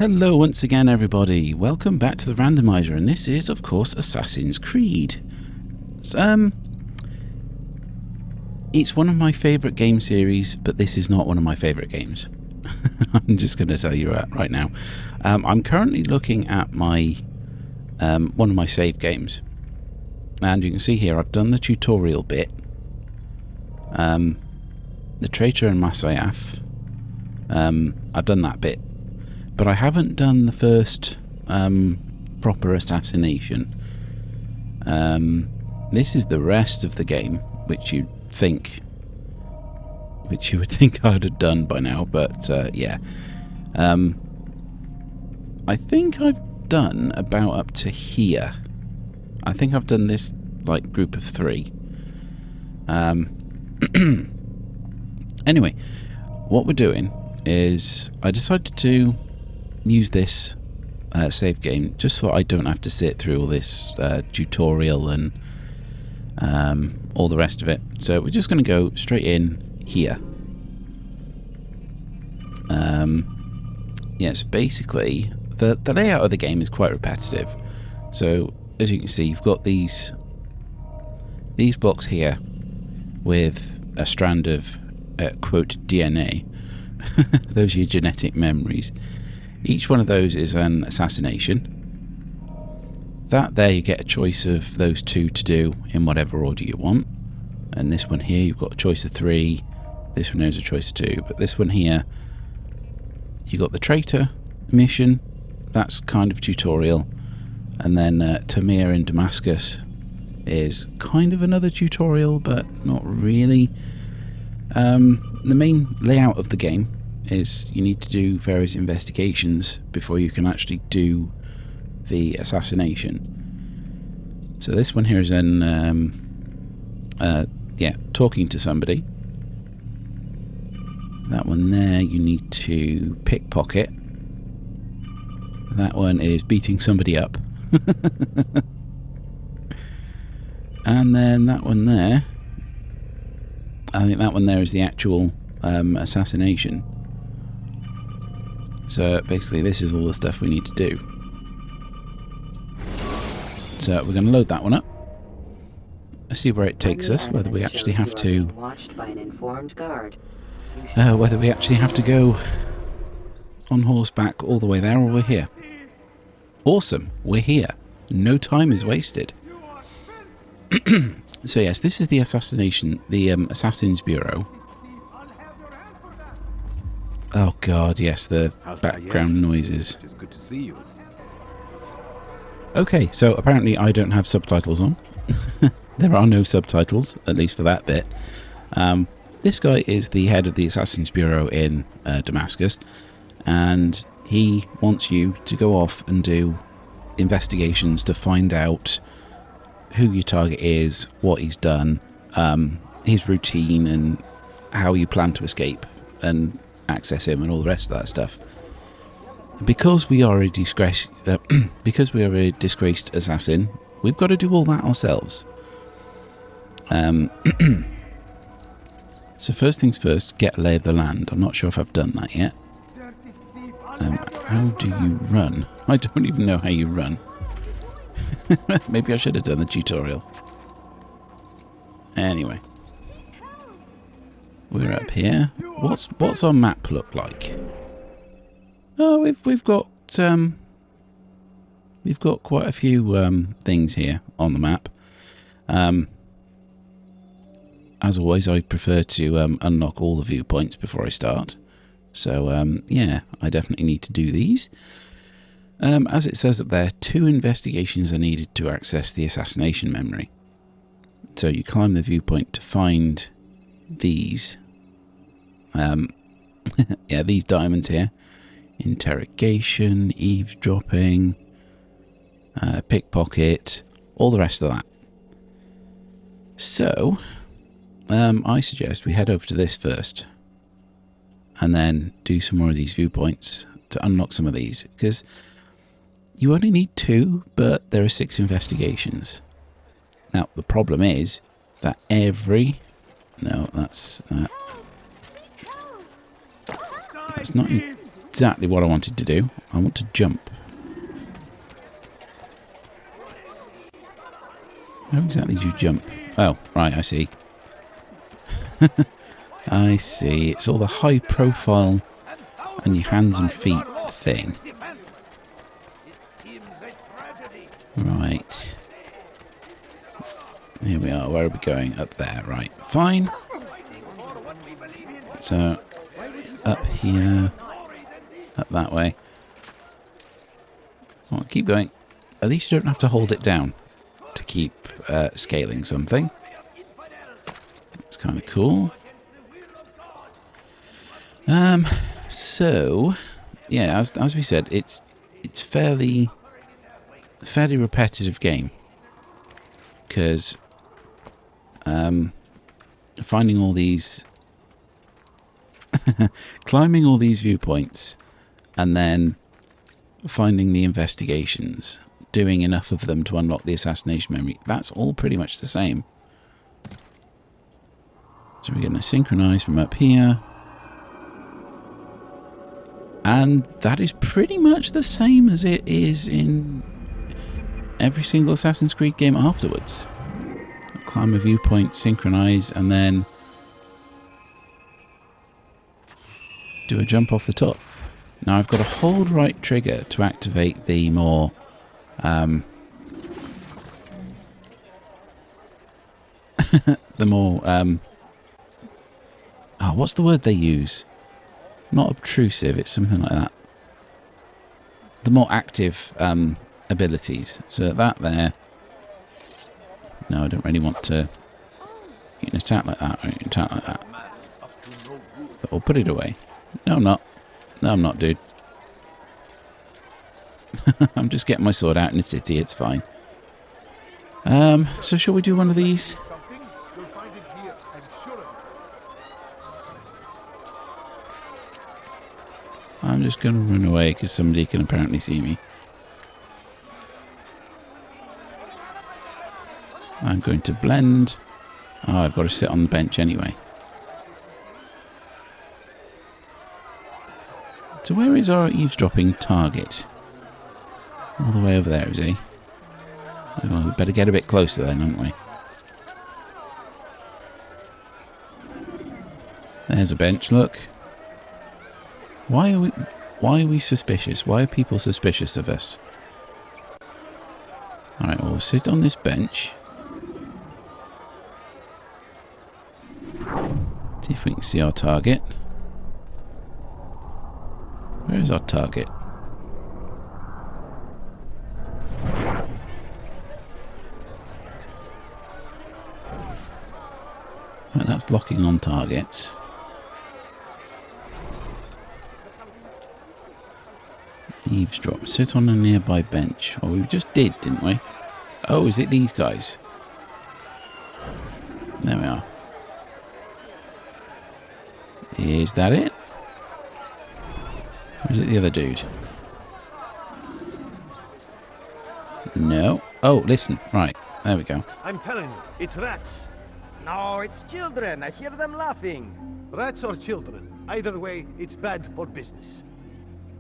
Hello once again everybody, welcome back to the Randomiser, and this is of course Assassin's Creed. It's one of my favourite game series, but this is not one of my favourite games. I'm just going to tell you right now. I'm currently looking at my one of my save games, and you can see here I've done the tutorial bit, the Traitor and Masayaf. I've done that bit. But I haven't done the first proper assassination. This is the rest of the game, which you would think I'd have done by now. But yeah, I think I've done about up to here. I think I've done this like group of 3. Anyway, what we're doing is I decided to use this save game just so I don't have to sit through all this tutorial and all the rest of it. So we're just going to go straight in here. Yes, basically the layout of the game is quite repetitive. So as you can see, you've got these blocks here with a strand of quote DNA. Those are your genetic memories. Each one of those is an assassination. That there, you get a choice of those 2 to do in whatever order you want. And this one here, you've got a choice of 3. This one has a choice of 2. But this one here, you got the Traitor mission. That's kind of tutorial. And then Tamir in Damascus is kind of another tutorial, but not really. The main layout of the game is you need to do various investigations before you can actually do the assassination. So this one here is talking to somebody. That one there you need to pickpocket. That one is beating somebody up. And then that one there, I think that one there is the actual assassination. So basically this is all the stuff we need to do. So we're going to load that one up. Let's see where it takes us, whether we actually have to go on horseback all the way there, or we're here. Awesome, we're here. No time is wasted. So yes, this is the Assassin's Bureau. Oh god, yes, the background noises. It's good to see you. Okay, so apparently I don't have subtitles on. There are no subtitles, at least for that bit. This guy is the head of the Assassin's Bureau in Damascus, and he wants you to go off and do investigations to find out who your target is, what he's done, his routine, and how you plan to escape and access him, and all the rest of that stuff. Because we are a disgraced assassin, we've got to do all that ourselves. So first things first, get a lay of the land. I'm not sure if I've done that yet. How do you run? I don't even know how you run. Maybe I should have done the tutorial. Anyway, we're up here. What's our map look like? Oh, we've got quite a few things here on the map. As always, I prefer to unlock all the viewpoints before I start. So yeah, I definitely need to do these. As it says up there, 2 investigations are needed to access the assassination memory. So you climb the viewpoint to find these. Yeah, these diamonds here. Interrogation, eavesdropping, pickpocket, all the rest of that. So, I suggest we head over to this first, and then do some more of these viewpoints to unlock some of these, because you only need 2, but there are 6 investigations. Now, the problem is that that's not... exactly what I wanted to do. I want to jump. How exactly do you jump? Oh, right, I see. I see. It's all the high profile and your hands and feet thing. Right. Here we are. Where are we going? Up there. Right. Fine. So, up here. Up that way. Well, keep going. At least you don't have to hold it down to keep scaling something. It's kind of cool. So, yeah, as we said, it's fairly repetitive game, because finding all these, climbing all these viewpoints, and then finding the investigations, doing enough of them to unlock the assassination memory, that's all pretty much the same. So we're going to synchronize from up here. And that is pretty much the same as it is in every single Assassin's Creed game afterwards. Climb a viewpoint, synchronize, and then do a jump off the top. Now I've got to hold right trigger to activate the more what's the word they use? Not obtrusive, it's something like that. The more active abilities. So that there. No, I don't really want to. You can attack like that, or you can attack like that. Or put it away. No, I'm not. No, I'm not, dude. I'm just getting my sword out in the city, it's fine. So shall we do one of these? I'm just going to run away because somebody can apparently see me. I'm going to blend. Oh, I've got to sit on the bench anyway. So where is our eavesdropping target? All the way over there, is he? Well, we better get a bit closer then, haven't we? There's a bench, look. Why are we suspicious? Why are people suspicious of us? Alright, well, we'll sit on this bench. See if we can see our target. Where is our target? Right, that's locking on targets. Eavesdrop. Sit on a nearby bench. Well, we just did, didn't we? Oh, is it these guys? There we are. Is that it? Or is it the other dude? No. Oh, listen. Right. There we go. I'm telling you, it's rats. No, it's children. I hear them laughing. Rats or children. Either way, it's bad for business.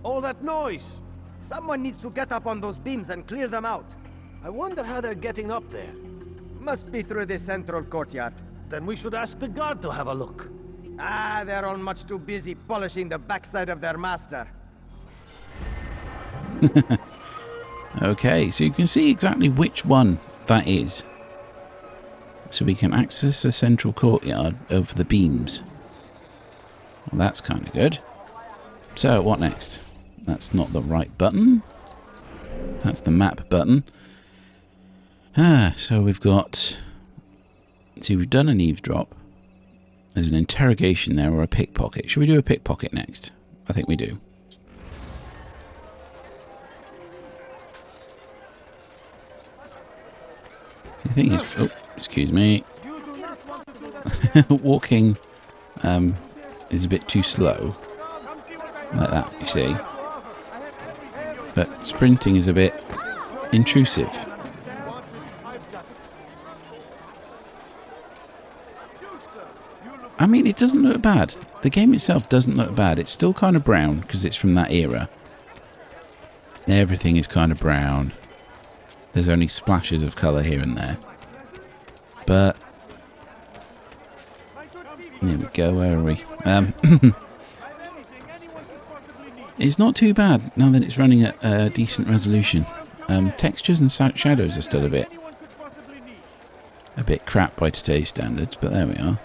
All that noise! Someone needs to get up on those beams and clear them out. I wonder how they're getting up there. Must be through the central courtyard. Then we should ask the guard to have a look. Ah, they're all much too busy polishing the backside of their master. Okay, so you can see exactly which one that is. So we can access the central courtyard over the beams. Well, that's kind of good. So, what next? That's not the right button. That's the map button. So we've got... See, we've done an eavesdrop. There's an interrogation there, or a pickpocket. Should we do a pickpocket next? I think we do. The thing is... Oh, excuse me. Walking is a bit too slow. Like that, you see. But sprinting is a bit intrusive. I mean, it doesn't look bad. The game itself doesn't look bad. It's still kind of brown because it's from that era. Everything is kind of brown. There's only splashes of colour here and there. But there we go. Where are we? It's not too bad now that it's running at a decent resolution. Textures and shadows are still a bit crap by today's standards, but there we are.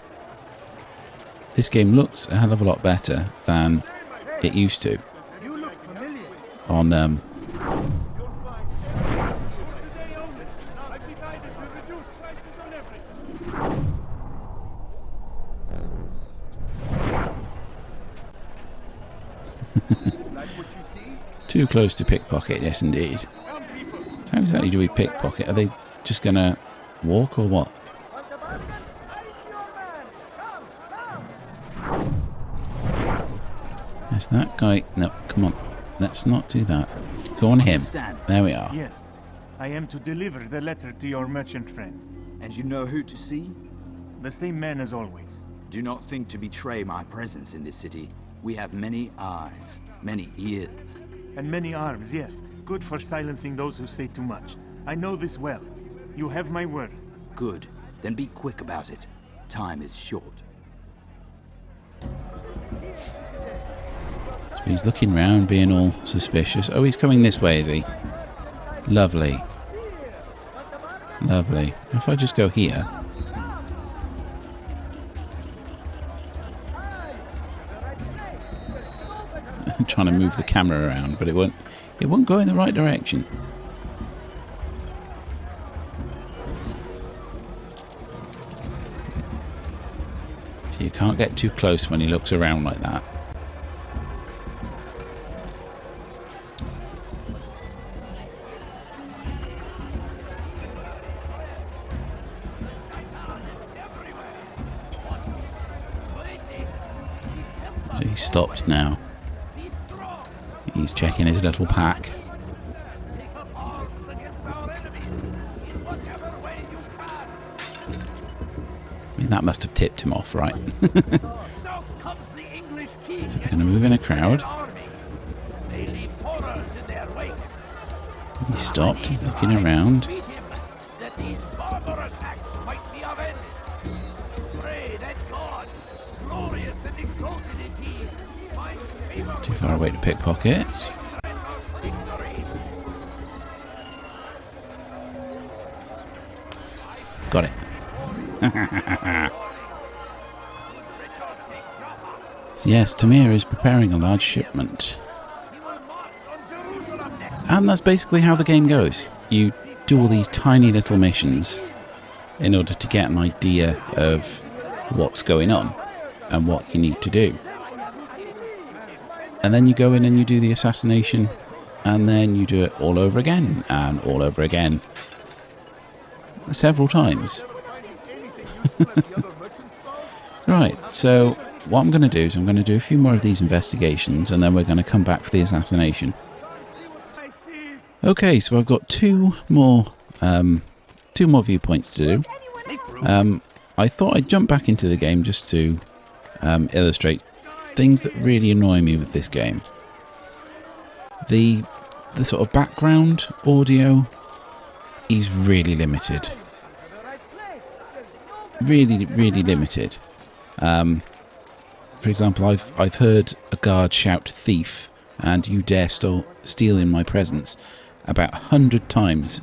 This game looks a hell of a lot better than it used to on too close to pickpocket, yes indeed. How exactly do we pickpocket? Are they just gonna walk or what? Is that guy? No, come on. Let's not do that. Go on him. There we are. Yes, I am to deliver the letter to your merchant friend. And you know who to see? The same man as always. Do not think to betray my presence in this city. We have many eyes, many ears. And many arms, yes. Good for silencing those who say too much. I know this well. You have my word. Good. Then be quick about it. Time is short. So he's looking round, being all suspicious. Oh, he's coming this way, is he? Lovely. Lovely. If I just go here. I'm trying to move the camera around, but it won't go in the right direction. So you can't get too close when he looks around like that. So he's stopped now. He's checking his little pack. I mean, that must have tipped him off, right? So we're going to move in a crowd. He stopped, he's looking around. Too far away to pickpocket. Got it. Yes, Tamir is preparing a large shipment. And that's basically how the game goes. You do all these tiny little missions in order to get an idea of what's going on and what you need to do. And then you go in and you do the assassination, and then you do it all over again and all over again. Several times. Right, so what I'm going to do is I'm going to do a few more of these investigations, and then we're going to come back for the assassination. Okay, so I've got two more viewpoints to do. I thought I'd jump back into the game just to illustrate things that really annoy me with this game. The sort of background audio is really limited. Really, really limited. For example, I've heard a guard shout "thief" and "you dare steal in my presence" about 100 times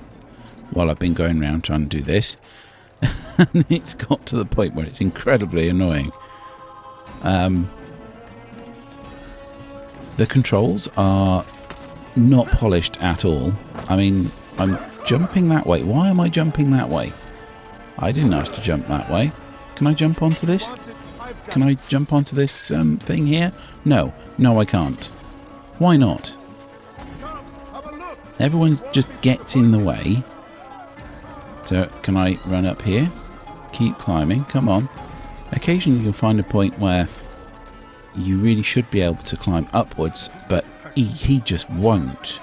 while I've been going around trying to do this. And it's got to the point where it's incredibly annoying. The controls are not polished at all. I mean, I'm jumping that way. Why am I jumping that way? I didn't ask to jump that way. Can I jump onto this? Can I jump onto this thing here? No. No, I can't. Why not? Everyone just gets in the way. So, can I run up here? Keep climbing. Come on. Occasionally you'll find a point where you really should be able to climb upwards, but he just won't.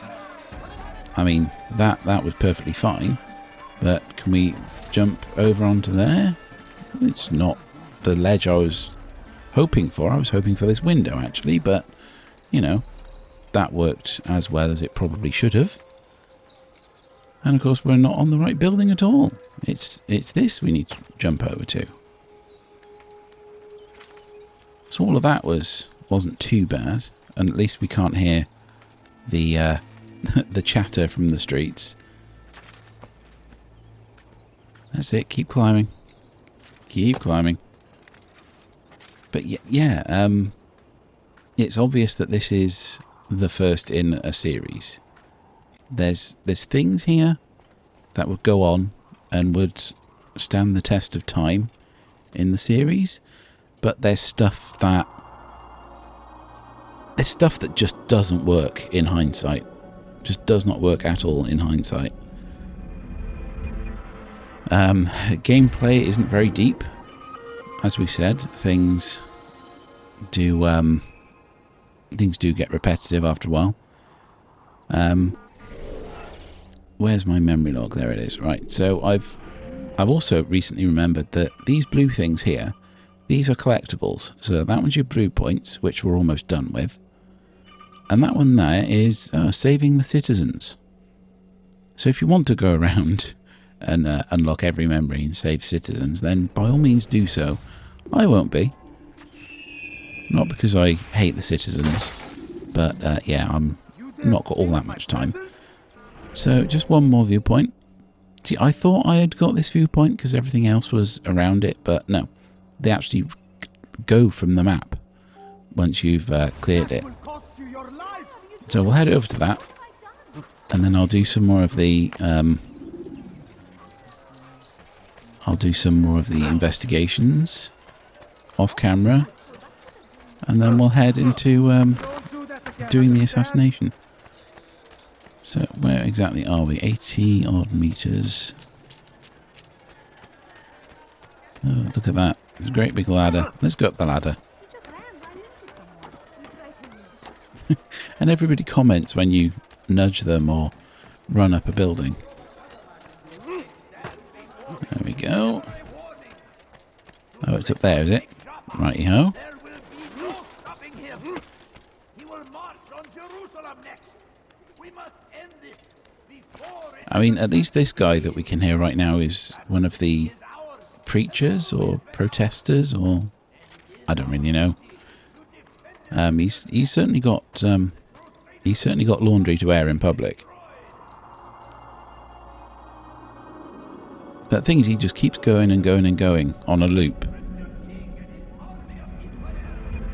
I mean, that was perfectly fine. But can we jump over onto there? It's not the ledge I was hoping for. I was hoping for this window, actually, but, you know, that worked as well as it probably should have. And, of course, we're not on the right building at all. It's this we need to jump over to. So all of that wasn't too bad, and at least we can't hear the the chatter from the streets. That's it. Keep climbing. Keep climbing. But yeah, it's obvious that this is the first in a series. There's things here that would go on and would stand the test of time in the series, but there's stuff that just doesn't work in hindsight. Just does not work at all in hindsight. Gameplay isn't very deep. As we said, things do get repetitive after a while. Where's my memory log? There it is. Right. So I've also recently remembered that these blue things here, these are collectibles. So that one's your blue points, which we're almost done with. And that one there is saving the citizens. So if you want to go around and unlock every memory and save citizens, then by all means do so. I won't be. Not because I hate the citizens, but yeah, I'm not got all that much time. So just one more viewpoint. See, I thought I had got this viewpoint because everything else was around it, but no. They actually go from the map once you've cleared it. So we'll head over to that, and then I'll do some more of the investigations off camera, and then we'll head into doing the assassination. So where exactly are we? 80 odd meters. Oh, look at that. There's a great big ladder. Let's go up the ladder. And everybody comments when you nudge them or run up a building. There we go. Oh, it's up there, is it? Righty-ho. I mean, at least this guy that we can hear right now is one of the preachers or protesters, or I don't really know. He's certainly got laundry to air in public. But the thing is, he just keeps going and going and going on a loop.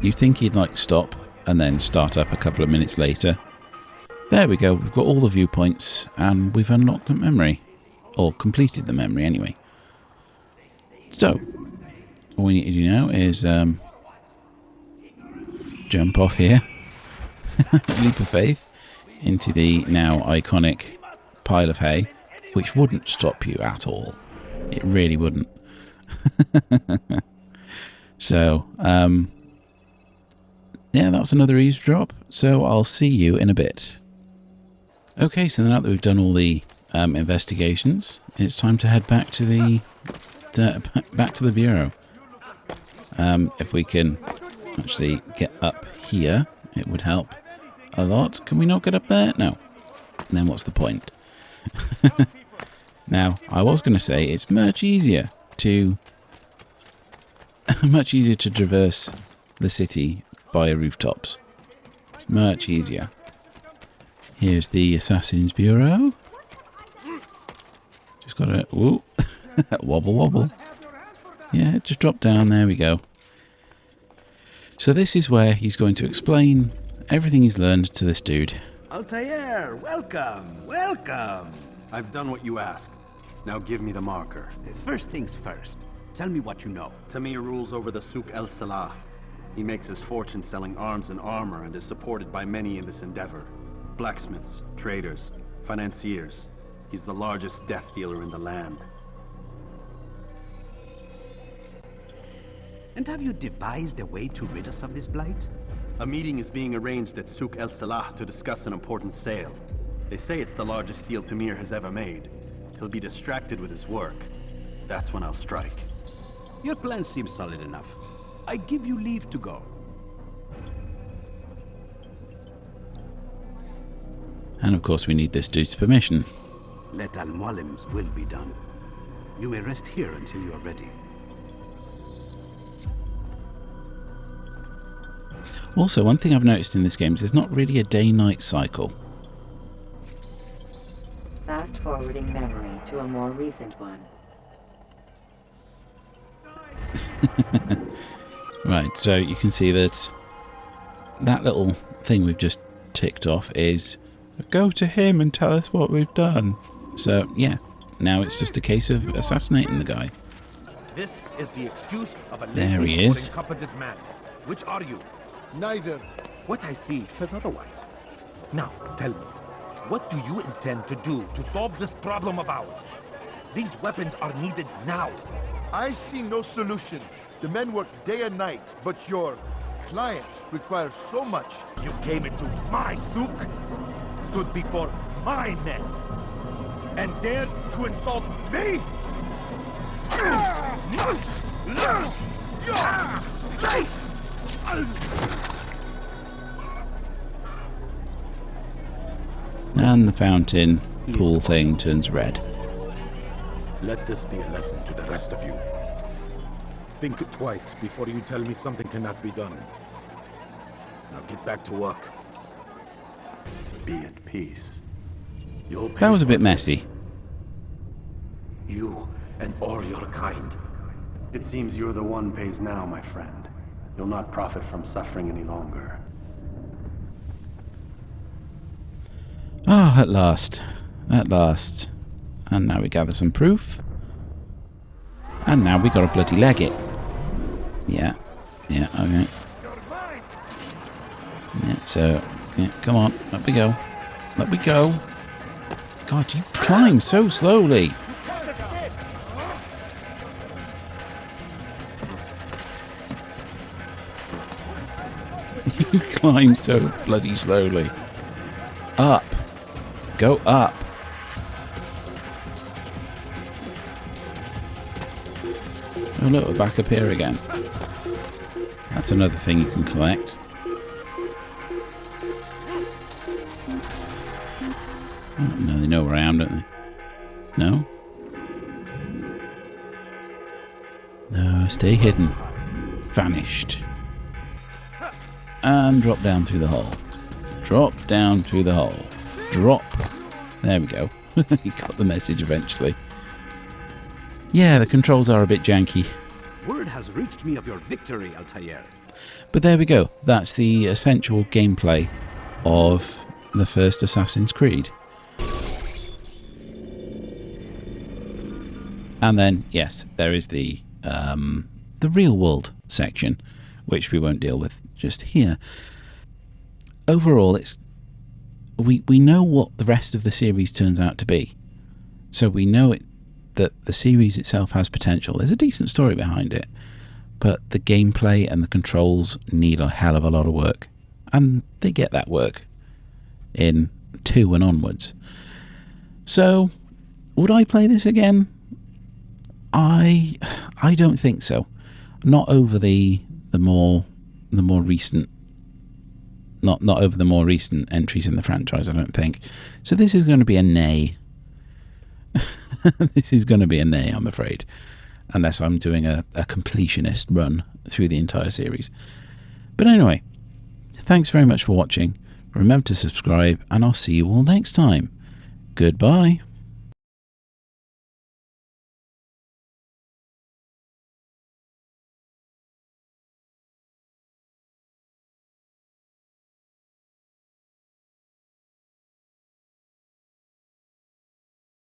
You'd think he'd like stop and then start up a couple of minutes later. There we go, we've got all the viewpoints and we've unlocked the memory. Or completed the memory anyway. So, all we need to do now is jump off here. Leap of faith into the now iconic pile of hay, which wouldn't stop you at all. It really wouldn't. So, yeah, that's another eavesdrop. So I'll see you in a bit. Okay, so now that we've done all the investigations, it's time to head back to the bureau. If we can actually get up here, it would help a lot. Can we not get up there? No. And then what's the point? Now, I was going to say it's much easier to traverse the city by rooftops. It's much easier. Here's the Assassin's Bureau. Just got to whoop, wobble wobble. Yeah, just drop down. There we go. So this is where he's going to explain everything he's learned to this dude. Altair, welcome, welcome. I've done what you asked. Now give me the marker. First things first. Tell me what you know. Tamir rules over the Souk El Salah. He makes his fortune selling arms and armor and is supported by many in this endeavor. Blacksmiths, traders, financiers. He's the largest death dealer in the land. And have you devised a way to rid us of this blight? A meeting is being arranged at Souk El Salah to discuss an important sale. They say it's the largest deal Tamir has ever made. He'll be distracted with his work. That's when I'll strike. Your plan seems solid enough. I give you leave to go. And of course we need this dude's permission. Let Al-Mualim's will be done. You may rest here until you are ready. Also, one thing I've noticed in this game is there's not really a day-night cycle. Fast forwarding memory to a more recent one. Right, so you can see that that little thing we've just ticked off is go to him and tell us what we've done. So, yeah, now it's just a case of assassinating the guy. This is the excuse of a There lazy he or is. incompetent man. Which are you? Neither. What I see says otherwise. Now, tell me, what do you intend to do to solve this problem of ours? These weapons are needed now. I see no solution. The men work day and night, but your client requires so much. You came into my souk, stood before my men, and dared to insult me? Must learn your place! And the fountain pool thing turns red. Let this be a lesson to the rest of you. Think twice before you tell me something cannot be done. Now get back to work. Be at peace. You'll pay That was a for bit this. messy. You and all your kind. It seems you're the one pays now, my friend. You'll not profit from suffering any longer. Ah, at last. At last. And now we gather some proof. And now we gotta bloody leg it. Yeah. Yeah, okay. Yeah, so, yeah, come on. Up we go. Up we go. God, you climb so slowly. You climb so bloody slowly. Up. Go up. Oh look, we're back up here again. That's another thing you can collect. Oh, no, they know where I am, don't they? No? No, stay hidden. Vanished. And drop down through the hole. Drop down through the hole. Drop. There we go. He got the message eventually. Yeah, the controls are a bit janky. Word has reached me of your victory, Altair. But there we go. That's the essential gameplay of the first Assassin's Creed. And then, yes, there is the real world section, which we won't deal with just here. Overall, it's we know what the rest of the series turns out to be. So we know that the series itself has potential. There's a decent story behind it, but the gameplay and the controls need a hell of a lot of work, and they get that work in 2 and onwards. So, would I play this again? I don't think so. Not over the more recent. Not over the more recent entries in the franchise, I don't think. So this is going to be a nay. This is going to be a nay, I'm afraid. Unless I'm doing a completionist run through the entire series. But anyway, thanks very much for watching. Remember to subscribe, and I'll see you all next time. Goodbye.